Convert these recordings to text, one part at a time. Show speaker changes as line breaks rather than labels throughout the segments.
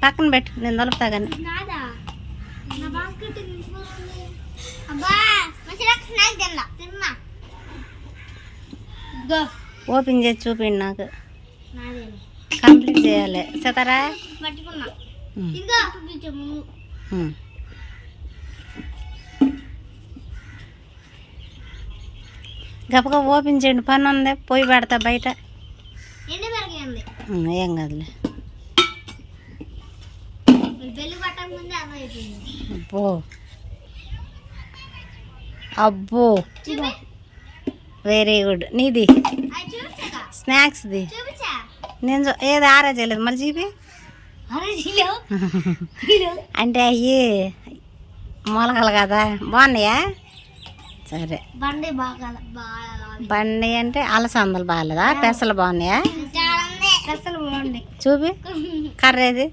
పక్కన పెట్టు, నేను తలుపుతా కానీ. ఓపెన్ చేసి చూపిండి నాకు, కంప్లీట్ చేయాలి. సతారా గప్పగా ఓపెన్ చేయండి, పని ఉంది. పోయి పెడతా బయట. ఏం కాదులే. అబ్బో అబ్బో, వెరీ గుడ్. నీది స్నాక్స్ది నేను ఏది ఆరా చేయలేదు, మళ్ళీ చూపి. అంటే అయ్యి మొలకలు కదా, బాగున్నాయా? సరే. బండి అంటే అలసందలు బాగాలేదా? పెసలు బాగున్నాయా? చూపి. కర్ర ఏది?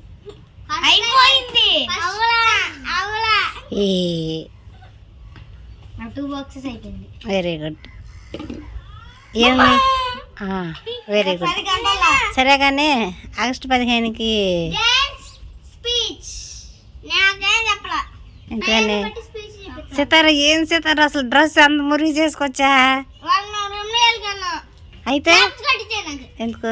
Very good. ఏమి? Very good. సరే కానీ ఆగస్టు 15కి ఇంకేంటి సితార? ఏం సితార అసలు డ్రెస్ అంత మురిగి చేసుకొచ్చా? అయితే ఎందుకు?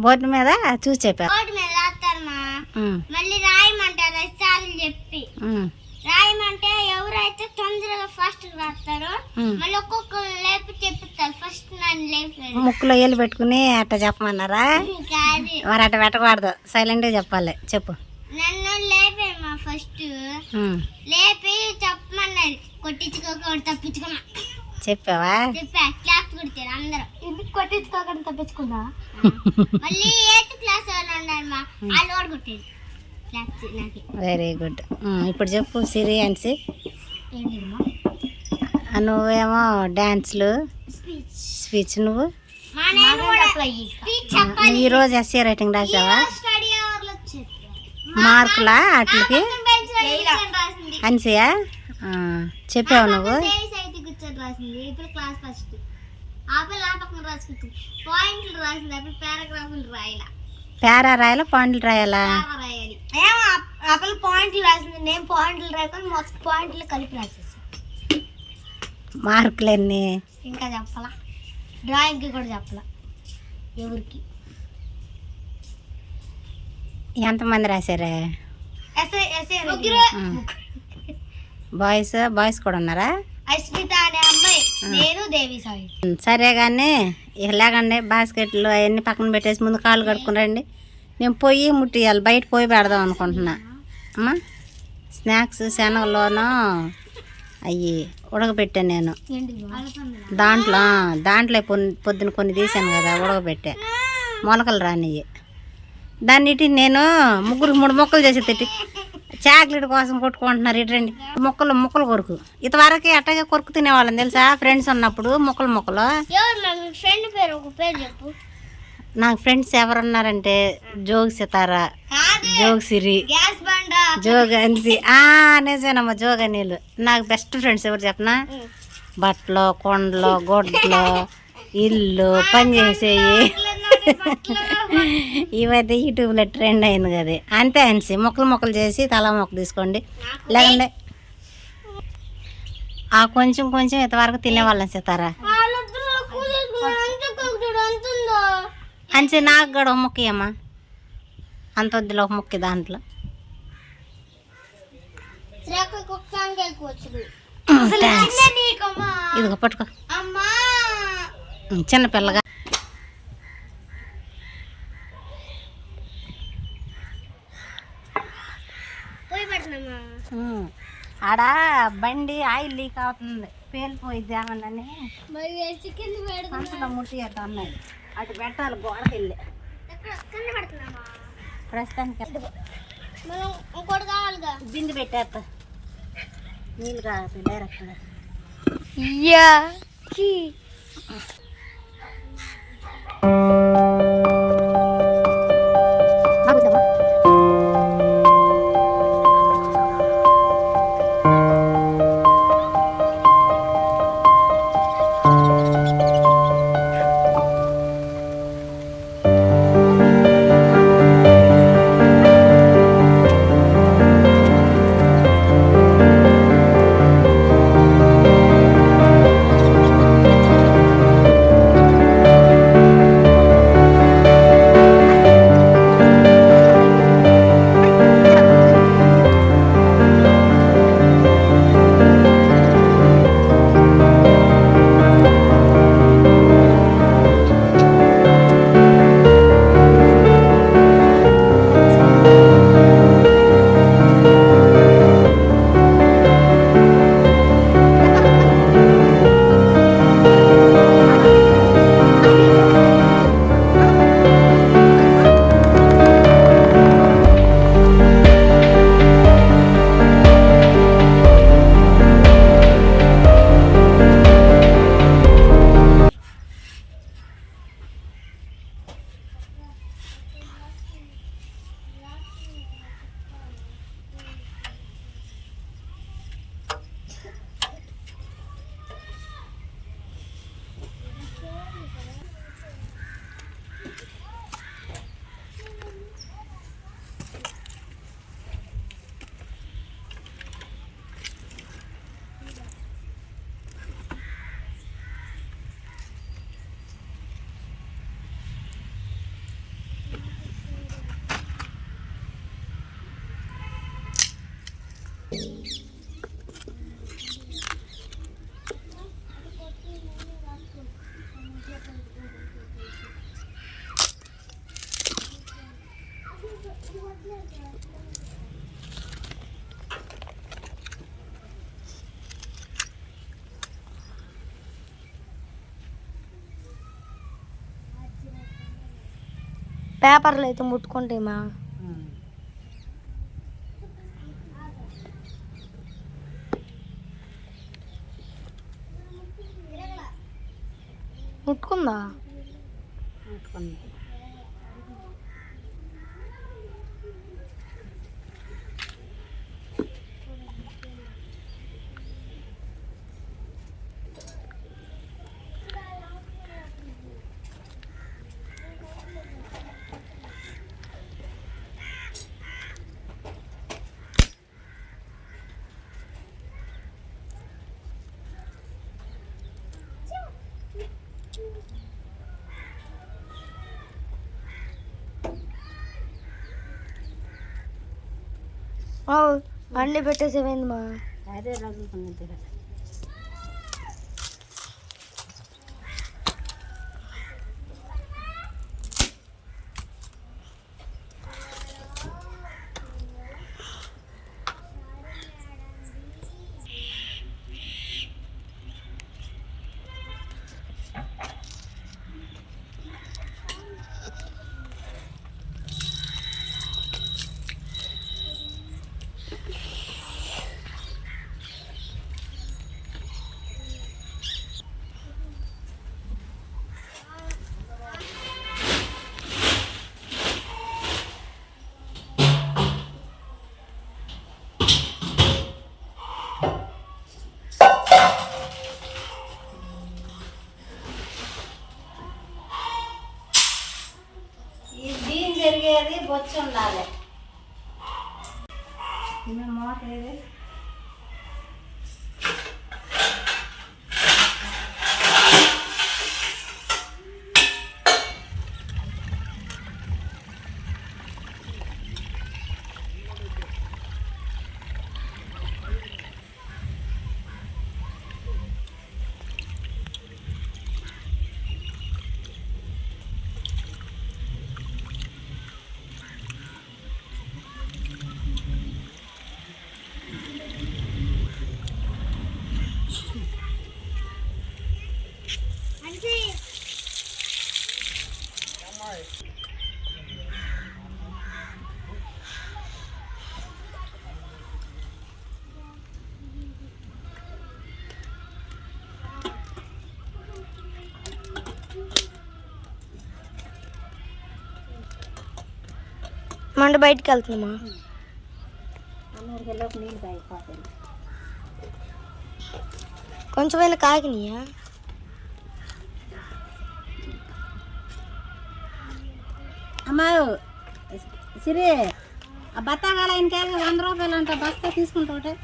బోర్డు మీద చూసి చెప్పారు.
మళ్ళీ రాయమంటారు చెప్పి రాయమంటే ఎవరైతే తొందరగా ఫస్ట్ రాస్తారో మళ్ళీ ఒక్కొక్కరు లేపి చెప్పిస్తారు. ఫస్ట్ నన్ను లేపారు.
ముక్కులో ఏళ్ళు పెట్టుకుని అట్ట చెప్పమన్నారా? మరి అట్ట పెట్టకూడదు, సైలెంట్ గా చెప్పాలి. చెప్పు.
నన్ను లేపేమా ఫస్ట్ లేపి చెప్పమన్నారు. కొట్టించుకోకుండా తప్పించుకున్నా.
చెప్పావా?
చెప్పా. క్లాస్ కొడిచారు అందరూ. ఎందుకు కొట్టించుకోకుండా తప్పించుకున్నా? మళ్ళీ 8th క్లాస్ వాళ్ళు ఉన్నారు మా, వాళ్ళు కూడా కొట్టేది.
Very good. ఇప్పుడు చెప్పు సిరి అన్సి. నువ్వేమో డాన్స్లు, స్పీచ్. నువ్వు ఈరోజు ఎస్సీ రైటింగ్ రాసావా? మార్కులా అట్లకి అన్సియా? చెప్పావు నువ్వు. పేరా రాయాలా పాయింట్లు రాయాలా?
పాయింట్లు రాసింది. నేను పాయింట్లు రాయకుండా మొత్తం పాయింట్లు కలిపి రాసేసి.
మార్కులు ఎన్ని?
ఇంకా చెప్పాలా? డ్రాయింగ్కి కూడా చెప్పాలా ఎవరికి.
ఎంతమంది రాశారా? బాయ్స్ కూడా ఉన్నారా?
అశ్విత అనే అమ్మాయి, నేను, దేవి సాయి.
సరే కానీ ఇక లేకండి, బాస్కెట్లు అవన్నీ పక్కన పెట్టేసి ముందు కాళ్ళు కడుక్కుని రండి. నేను పొయ్యి ముట్టియాలి, బయట పొయ్యి పెడదాం అనుకుంటున్నా. అమ్మా స్నాక్స్ శనగలోనూ అవి ఉడకబెట్టాను నేను. దాంట్లో పొద్దున కొన్ని తీసాను కదా, ఉడకబెట్టా. మొలకలు రానివి. దాన్నిటి నేను 3 మొక్కలు చేసి తిట్టి చాక్లెట్ కోసం కొట్టుకుంటున్నారు. ఇటు రండి, ముక్కలు కొరుకు. ఇంతవరకు అట్టగా కొరుకు తినేవాళ్ళం తెలుసా, ఫ్రెండ్స్ ఉన్నప్పుడు. ముక్కలు నాకు ఫ్రెండ్స్ ఎవరున్నారంటే జోగి సితారా, జోగి సిరి, జోగి అన్సి. నిజమేనమ్మా, జోగి అనిలు నాకు బెస్ట్ ఫ్రెండ్స్. ఎవరు చెప్పనా? బట్టలు, కొండలు, గొడ్లు, ఇల్లు, పని చేసేవి. ఇవైతే యూట్యూబ్లో ట్రెండ్ అయింది కదా. అంతే అనిసి మొక్కలు చేసి తలా మొక్క తీసుకోండి. లేకండి కొంచెం ఇంతవరకు తినేవాళ్ళం సితారా. అంచి నాకు కూడా ఒక ముక్క అమ్మా, అంత వద్దులో ఒక ముక్క దాంట్లో. ఇదిగో పట్టుకో చిన్నపిల్లగా. ఆడ బండి ఆయిల్ లీక్ అవుతుంది, పేలిపోయిద్ది ఏమన్నని అంతలో ముట్టియద్దు అన్నది. అటు పెట్టాలి గోడకి వెళ్ళి. ప్రస్తుతానికి బింది పెట్టేస్తా, నీళ్ళు కాదు డైరెక్ట్గా.
పేపర్లు అయితే ముట్టుకుంటామా? ముట్టుకుందా? అన్నీ పెట్టేసేమైంది మా.
అదే రగులుతుంది. జరిగేది బొచ్చు ఉండాలి. మూత ఏది?
మంట బయటికి వెళ్తుందమ్మా. కొంచెమైనా కాకినాయా?
అమ్మా సిరి, ఆ బత్తాకాల ఆయనకేమో 100 రూపాయలు అంట, బస్తా తీసుకుంటా.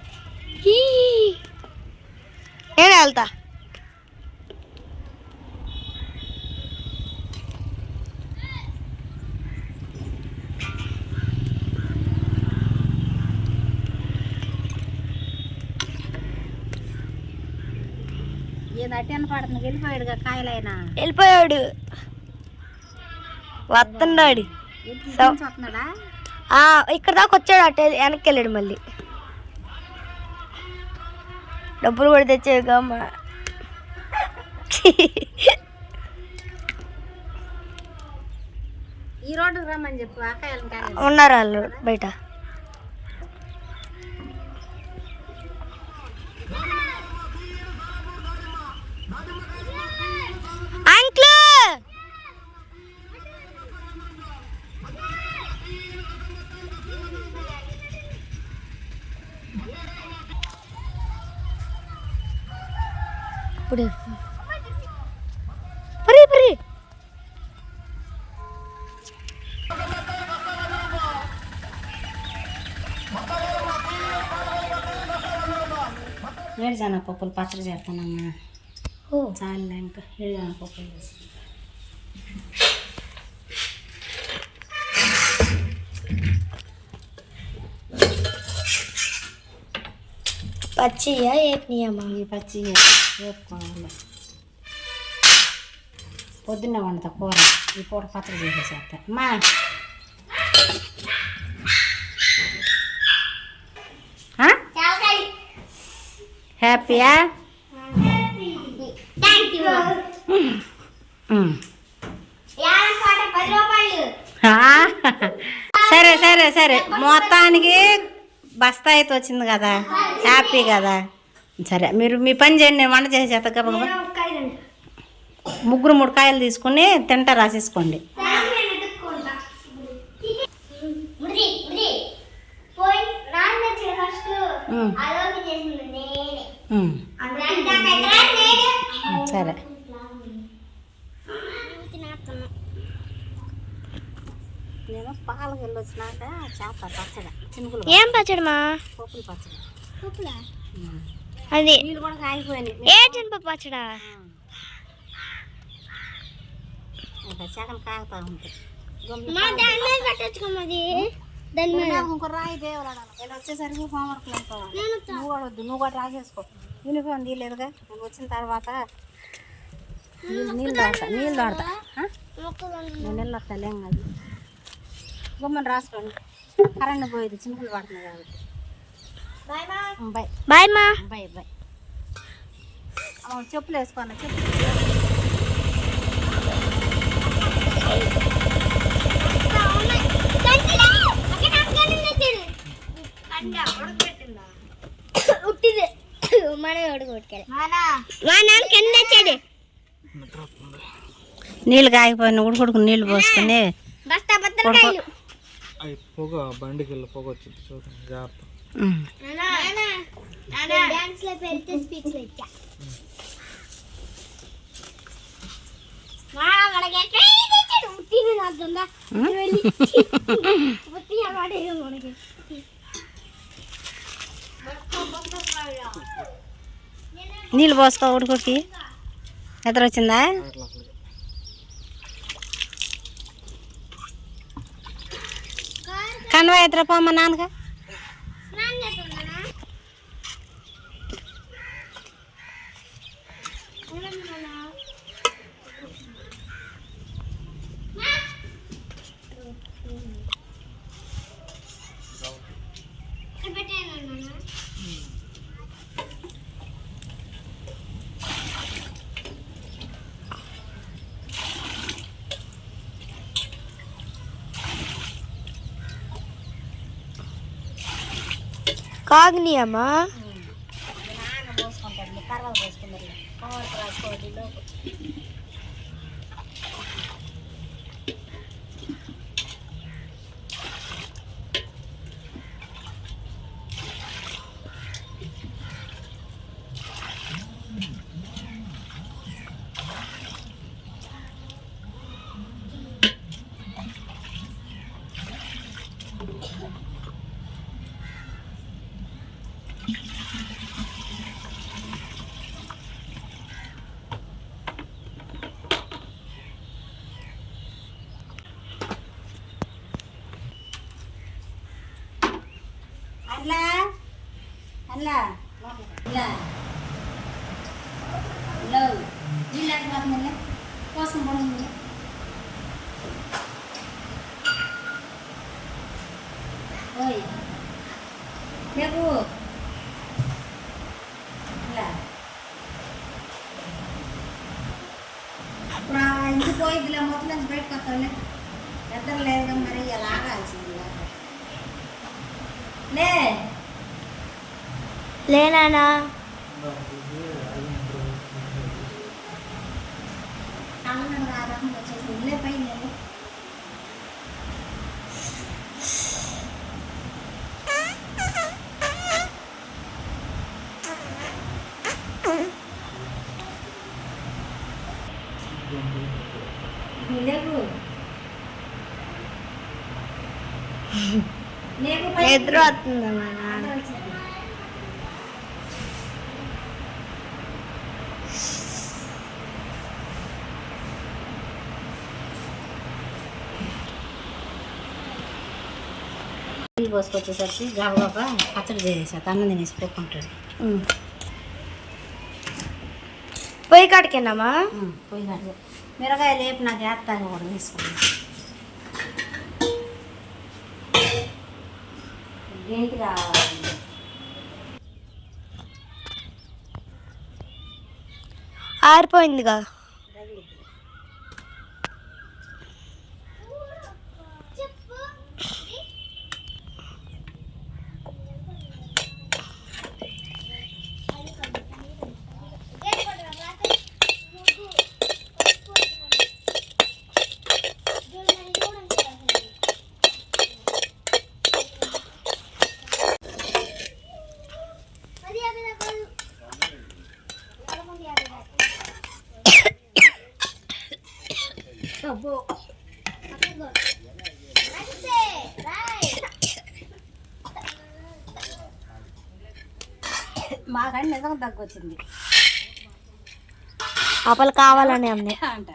నేను వెళ్తా.
ఏది అట్టెన్న పడుతుంది, వెళ్ళిపోయాడుగా కాయలైనా.
వెళ్ళిపోయాడు, వస్తున్నాడు.
వస్తున్నాడా?
ఇక్కడ దాకా వచ్చాడు, అట్టే వెనక్కి వెళ్ళాడు. మళ్ళీ డబ్బులు కూడా తెచ్చాడు అమ్మ.
ఈ రోడ్డుకు రమ్మని చెప్పు.
ఉన్నారు వాళ్ళు బయట. ఇప్పుడు పరి పరి
ఏడుజాన పప్పులు పచ్చడి చేస్తానమ్మా. చాలు ఇంకా ఏడుజాన పప్పులు చేస్తాను.
పచ్చియా ఏపియమ్మా?
ఈ పచ్చి వేపుకోవాలి. పొద్దున్నే వండుతా కూర, ఈ పూట పచ్చడి చేసేసేస్తా. అమ్మా హ్యాపీయా? సరే సరే సరే, మొత్తానికి బస్తా అయితే వచ్చింది కదా, హ్యాపీ కదా. సరే మీరు మీ పని చేయండి, నేను వంట చేసేస్తా. గబగబా ముగ్గురు 3 కాయలు తీసుకుని తింటా రాసేసుకోండి. సరే నేను పాలకు వెళ్ళి వచ్చినాక చేప పచ్చడి, చినుకులు.
ఏం పచ్చడమా?
పప్పులు పచ్చడి.
అది
నీళ్ళు కూడా కాగిపోయినాయి.
ఏ చిన్నపప్పు పచ్చడా?
సెకండ్ కాగుతా ఉంటుంది. ఇంకో రాయి దేవరాడాలి. నేను వచ్చేసరికి హోంవర్క్ అయిపోవాలి. నువ్వు కూడా వద్దు, నువ్వు కూడా రాసేసుకో. యూనిఫామ్ తీయలేదుగా, నేను వచ్చిన తర్వాత నీళ్ళు తాడతా నేను నీళ్ళు వస్తాలేం కాదు. గుమ్మని రాసుకోండి, కరెంట్ పోయేది, చినుకులు పడుతుంది కాబట్టి. బాయ్
బాయ్ మా.
Bye bye. చెప్పులు వేసుకోండి, చెప్పులు. నీళ్ళు కాగిపోయిన ఉడుకుడుకు నీళ్ళు పోసుకుని
పొగ బండికి వెళ్ళి పొగ వచ్చింది చూడండి, జాగ్రత్త.
నీళ్ళు పోసుకో, ఉడుకుడికి ఎదురు వచ్చిందా? కన్వా ఎదురు పోమ్మ నాన్నగా.
కాగ్నియమ్మా? అలా అలా ఇలా లో నీళ్ళు ఆడిపోతుందిలే, కోసం పడుతుంది. ఓయ్ లేకు ఇలా ఇప్పుడు ఇంటికి పోయిద్దిలే, మొత్తం నుంచి బయటకు వస్తావులే. నిద్ర లేదుగా మరి ఇలా ఆగాల్సింది. లేనా?
వచ్చేసింది లే పై.
నిద్ర వస్తుందమ్మా.
నీళ్ళు పోసుకొచ్చేసరికి గబగబా పచ్చడి చేసేసా, అన్నం తినేసి పోకుంటాడు.
పొయ్యి కాడికేనామా?
పోయి కాదు మిరగాయ లేపు నాకు వేస్తాను కూడా తీసుకున్నాను. ఏంటి కావాలి?
ఆరిపోయిందిగా.
మాకంటే నిజంగా తగ్గొచ్చింది
అప్పలు కావాలని అన్నీ
అంట.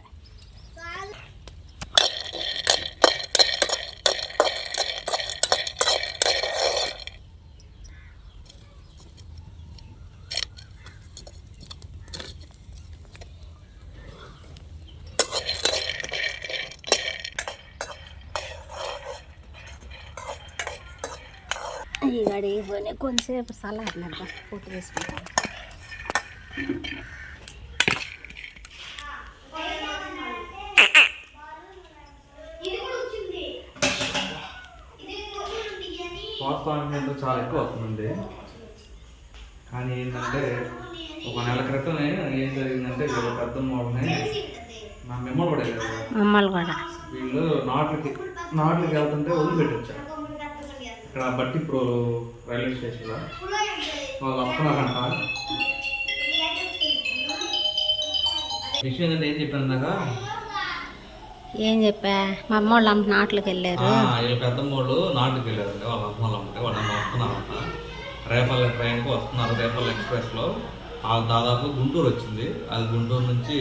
ఈ గడి పోనీ కొంచెంసేపు సలాడినబ్బా పొట్టు వేసుకుంటాను.
వాస్తవానికి చాలా ఎక్కువ వస్తుందండి. కానీ ఏంటంటే ఒక నెల క్రితమే ఏం జరిగిందంటే వీళ్ళ పెద్ద మోడల్ని నా మెమ్మలు పడేది కదా,
మమ్మల్ని కూడా
వీళ్ళు నాట్లకి వెళ్తుంటే వదిలిపెట్టొచ్చారు. ఇక్కడ బట్టి ఇప్పుడు రైల్వే స్టేషన్లో వాళ్ళు వస్తున్నారంట. విషయం ఏంటంటే ఏం చెప్పాను దాకా
ఏం చెప్పా మా అమ్మ వాళ్ళు అమ్మ నాట్లకి వెళ్ళారు.
వీళ్ళ పెద్దమ్మోళ్ళు నాటుకు వెళ్ళారండి. వాళ్ళ అమ్మ వాళ్ళు ఉంటే వాళ్ళ అమ్మ వస్తున్నారంట. రేపల్లె ట్రైన్కి వస్తున్నారు. రేపల్లె ఎక్స్ప్రెస్లో దాదాపు గుంటూరు వచ్చింది. అది గుంటూరు నుంచి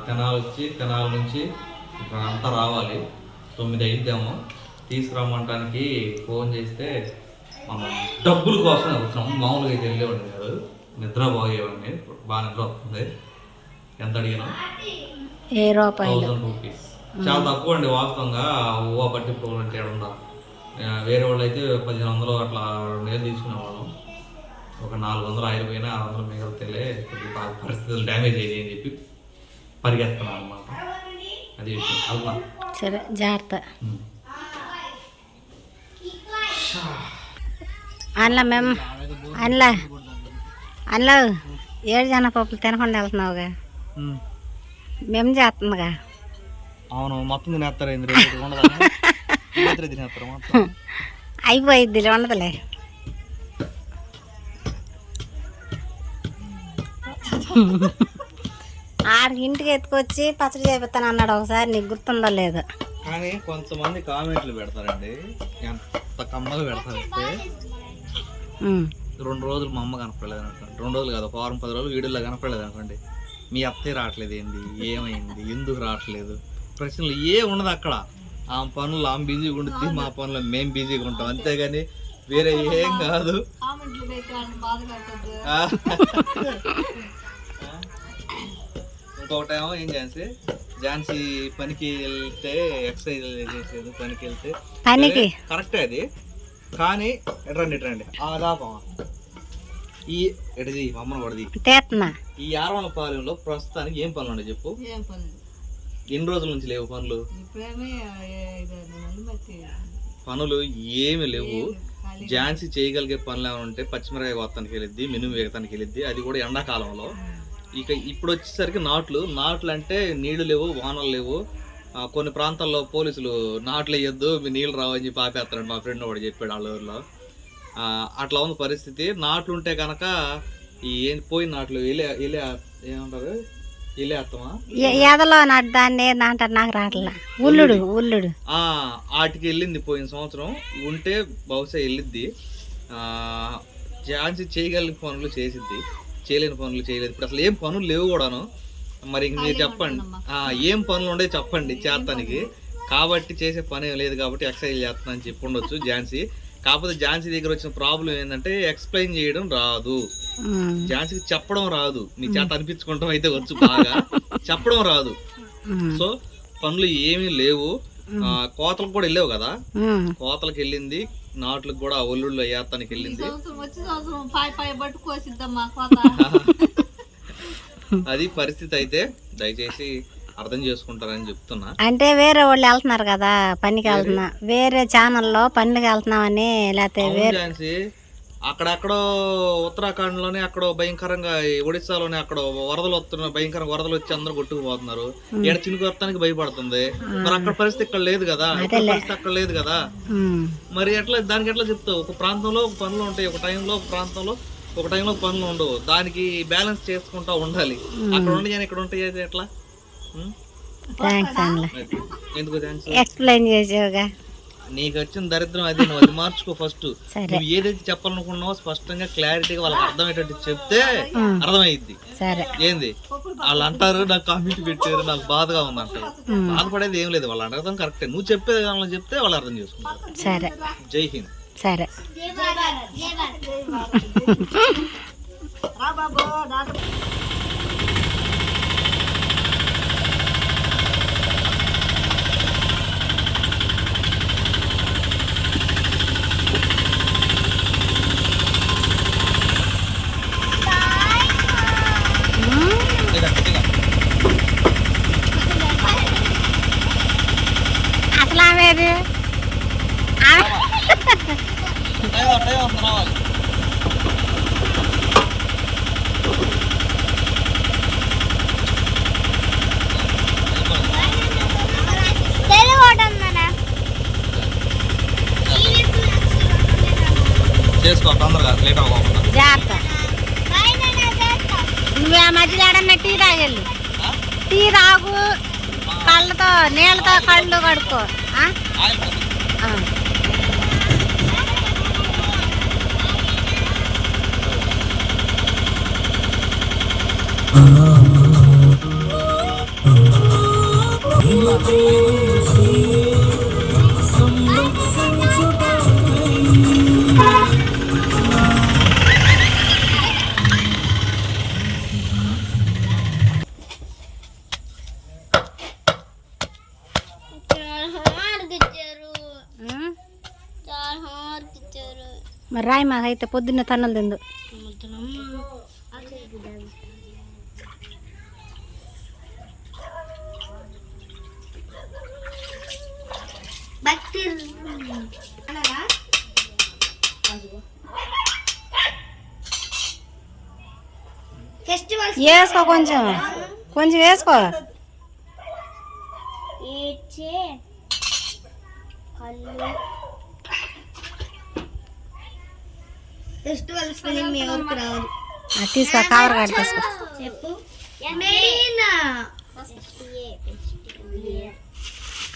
తెనాలి వచ్చి తెనాలి నుంచి ఇక్కడ అంతా రావాలి. 9 అయిద్దాము. తీసుకురమ్మంటానికి ఫోన్ చేస్తే మనం డబ్బుల కోసం వెళ్తున్నాము. మామూలుగా అయితే వెళ్ళేవాడిని కాదు, నిద్రపోయేవాడిని. బాగా నిద్ర వస్తుంది. ఎంత అడిగినా
₹1000.
1000 రూపీస్ చాలా తక్కువ అండి వాస్తవంగా. ఊహ పట్టి ప్రోగ్రాం అంటే ఉందా, వేరే వాళ్ళు అయితే 1500 అట్లా 2000 తీసుకునేవాళ్ళం. ఒక 400 ఆగిపోయినా 600 మిగిలితేలే కొద్దిగా బాగా పరిస్థితులు డ్యామేజ్ అయ్యాయి అని చెప్పి పరిగెత్తున్నాను అనమాట. అది విషయం. అల్లా
సరే జాగ్రత్త. అందులో మేము అందులో 7 జనపప్పులు తినకుండా వెళ్తున్నావుగా, మేము చేస్తుందిగా.
అవును, మొత్తం తినేస్తారు.
అయిపోయిద్ది ఉండదులే. ఆడికి ఇంటికి ఎత్తుకొచ్చి పచ్చడి చేపిస్తాను అన్నాడు ఒకసారి, నీకు గుర్తుందో లేదు.
కానీ కొంతమంది కామెంట్లు పెడతారండి, ఎంత కమ్మగా పెడతారంటే 2 రోజులు మా అమ్మ కనపడలేదు అనుకోండి, 2 రోజులు కాదు, ఒక వారం 10 రోజులు వీడియోలో కనపడలేదు అనుకోండి, మీ అత్తే రావట్లేదు ఏంది, ఏమైంది, ఎందుకు రావట్లేదు, ప్రశ్నలు ఏ ఉండదు అక్కడ. ఆ పనులు ఆమె బిజీగా ఉంటుంది, మా పనులు మేము బిజీగా ఉంటాం, అంతేగాని వేరే ఏం కాదు. ఇంకొకటేమో ఏం ఝాన్సీ పనికి వెళ్తే ఎక్సర్సైజ్ చేసేది, పనికి వెళ్తే కరెక్టే అది. కానీ ఎట్రండి ఆదాపం ఈ ఎటది అమ్మను పడది ఈ యారవనపాలెంలో ప్రస్తుతానికి ఏం పనులు ఉన్నాయి చెప్పు? ఎన్ని రోజుల నుంచి లేవు పనులు? పనులు ఏమి లేవు. ఝాన్సీ చేయగలిగే పనులు ఏమైనా ఉంటే పచ్చిమిరకాయ కొత్తానికి వెళ్ళిద్ది, మినుము వేగతానికి వెళ్ళిద్ది, అది కూడా ఎండాకాలంలో. ఇక ఇప్పుడు వచ్చేసరికి నాట్లు అంటే నీళ్లు లేవు, వానలు లేవు. కొన్ని ప్రాంతాల్లో పోలీసులు నాట్లు వేయొద్దు, మీ నీళ్ళు రావని చెప్పి ఆపేస్తారండి. మా ఫ్రెండ్ ఒకటి చెప్పాడు వాళ్ళ ఊరిలో. అట్లా ఉంది పరిస్థితి. నాట్లు ఉంటే కనుక ఈ పోయిన నాట్లు ఏమంటారు ఇలేస్తామా
ఏదలో దాన్ని అంటారు, నాకు రావట్లా. ఉల్లుడు
వాటికి వెళ్ళింది పోయిన సంవత్సరం. ఉంటే బహుశా వెళ్ళిద్ది. ఝాన్సీ చేయగలిగిన పనులు చేసిద్ది, చేయలేని పనులు చేయలేదు. ఇప్పుడు అసలు ఏం పనులు లేవు కూడాను. మరి ఇంక మీరు చెప్పండి, ఏం పనులు ఉండే చెప్పండి చేస్తానికి. కాబట్టి చేసే పని ఏం లేదు కాబట్టి ఎక్సర్సైజ్ చేస్తానని చెప్పి ఉండొచ్చు ఝాన్సీ. కాకపోతే ఝాన్సీ దగ్గర వచ్చిన ప్రాబ్లం ఏంటంటే ఎక్స్ప్లెయిన్ చేయడం రాదు. ఝాన్సీకి చెప్పడం రాదు. నీ చేత అనిపించుకుంటాం అయితే వచ్చు, బాగా చెప్పడం రాదు. సో పనులు ఏమీ లేవు. కోతలకు కూడా వెళ్ళావు కదా, కోతలకు వెళ్ళింది, నాట్లకు కూడా ఒల్లుళ్ళు అయ్యాతానికి వెళ్ళింది. అది పరిస్థితి. అయితే దయచేసి అర్థం చేసుకుంటారని చెప్తున్నా.
అంటే వేరే వాళ్ళు వెళ్తున్నారు కదా పనికి వెళ్తున్నా, వేరే ఛానల్లో పనికి వెళ్తున్నామని, లేకపోతే వేరే
అక్కడెక్కడో ఉత్తరాఖండ్ లోనే అక్కడ భయంకరంగా, ఒడిస్సాలోనే అక్కడ వరదలు వస్తున్న భయంకరంగా వరదలు వచ్చి అందరూ కొట్టుకుపోతున్నారు. ఇక్కడ చినుకొత్తానికి భయపడుతుంది. మరి అక్కడ పరిస్థితి ఇక్కడ లేదు కదా, పరిస్థితి అక్కడ లేదు కదా. మరి ఎట్లా దానికి ఎట్లా చెప్తావు? ఒక ప్రాంతంలో ఒక పనులు ఉంటాయి, ఒక టైంలో ఒక ప్రాంతంలో ఒక టైంలో పనులు ఉండవు. దానికి బ్యాలెన్స్ చేసుకుంటా ఉండాలి. అక్కడ ఉండి కానీ ఇక్కడ ఉంటాయి అయితే ఎట్లా? ఎందుకు థ్యాంక్స్
ఎక్స్ప్లెయిన్ చేసేవుగా.
నీకు వచ్చిన దరిద్రం అది, నువ్వు అది మార్చుకో. ఫస్ట్ నువ్వు ఏదైతే చెప్పాలనుకున్నావో స్పష్టంగా క్లారిటీగా వాళ్ళకి అర్థమయ్యేటట్టు చెప్తే అర్థమైద్ది. ఏంది వాళ్ళు అంటారు, నాకు కామెంట్ పెట్టారు, నాకు బాధగా ఉంది అంటారు. బాధపడేది ఏం లేదు, వాళ్ళు అడగడం కరెక్టే. నువ్వు చెప్పేది వాళ్ళని చెప్తే వాళ్ళు అర్థం చేసుకుంటారు.
సరే,
జై హింద్.
సరే. అసలు ఆమెది
చేసుకో తొందరగా, లేట్ అవ్వకుండా.
జాగ్రత్త. నువ్వు ఆ మధ్యలో ఏడన్నా టీ తాగెళ్ళు, టీ తాగు, కళ్ళతో నీళ్ళతో కళ్ళు కడుక్కో. మరి రాయి మాకైతే పొద్దున్న తన్నులు తిందు. వేసుకో, కొంచెం కొంచెం వేసుకో. తీసుకో, కవర్ కట్ తీసుకో.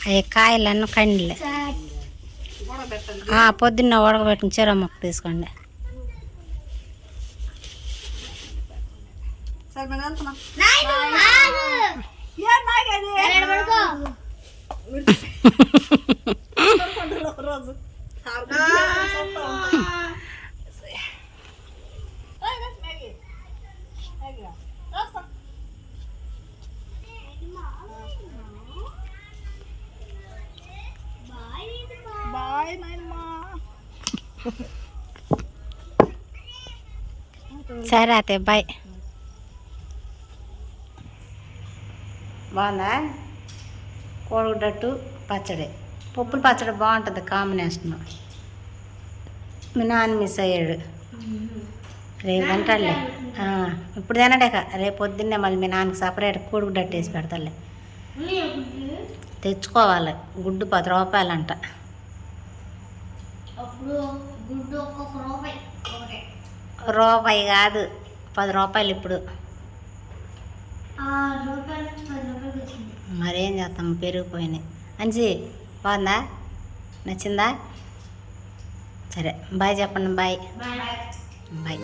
అవి కాయలన్నీ కండిలే. పొద్దున్న ఉడకబెట్టిన చీర మొక్క తీసుకోండి. సరే అయితే బాయ్. బాగుందా? కోడిగుడ్డట్టు పచ్చడి, పప్పుల పచ్చడి బాగుంటుంది కాంబినేషన్. మీ నాన్న మిస్ అయ్యాడు, రేపు తింటాడులే. ఇప్పుడు తినడాక రేపు పొద్దున్నే మళ్ళీ మీ నాన్నకి సపరేట్ కోడిగుడ్డట్టు వేసి పెడతాడులే. తెచ్చుకోవాలి, గుడ్డు 10 రూపాయలంట. రూపాయి కాదు, 10 రూపాయలు ఇప్పుడు. మరేం చేస్తాం, పెరిగిపోయినాయి. అంచి బాగుందా? నచ్చిందా? సరే బాయ్ చెప్పండి. Bye bye.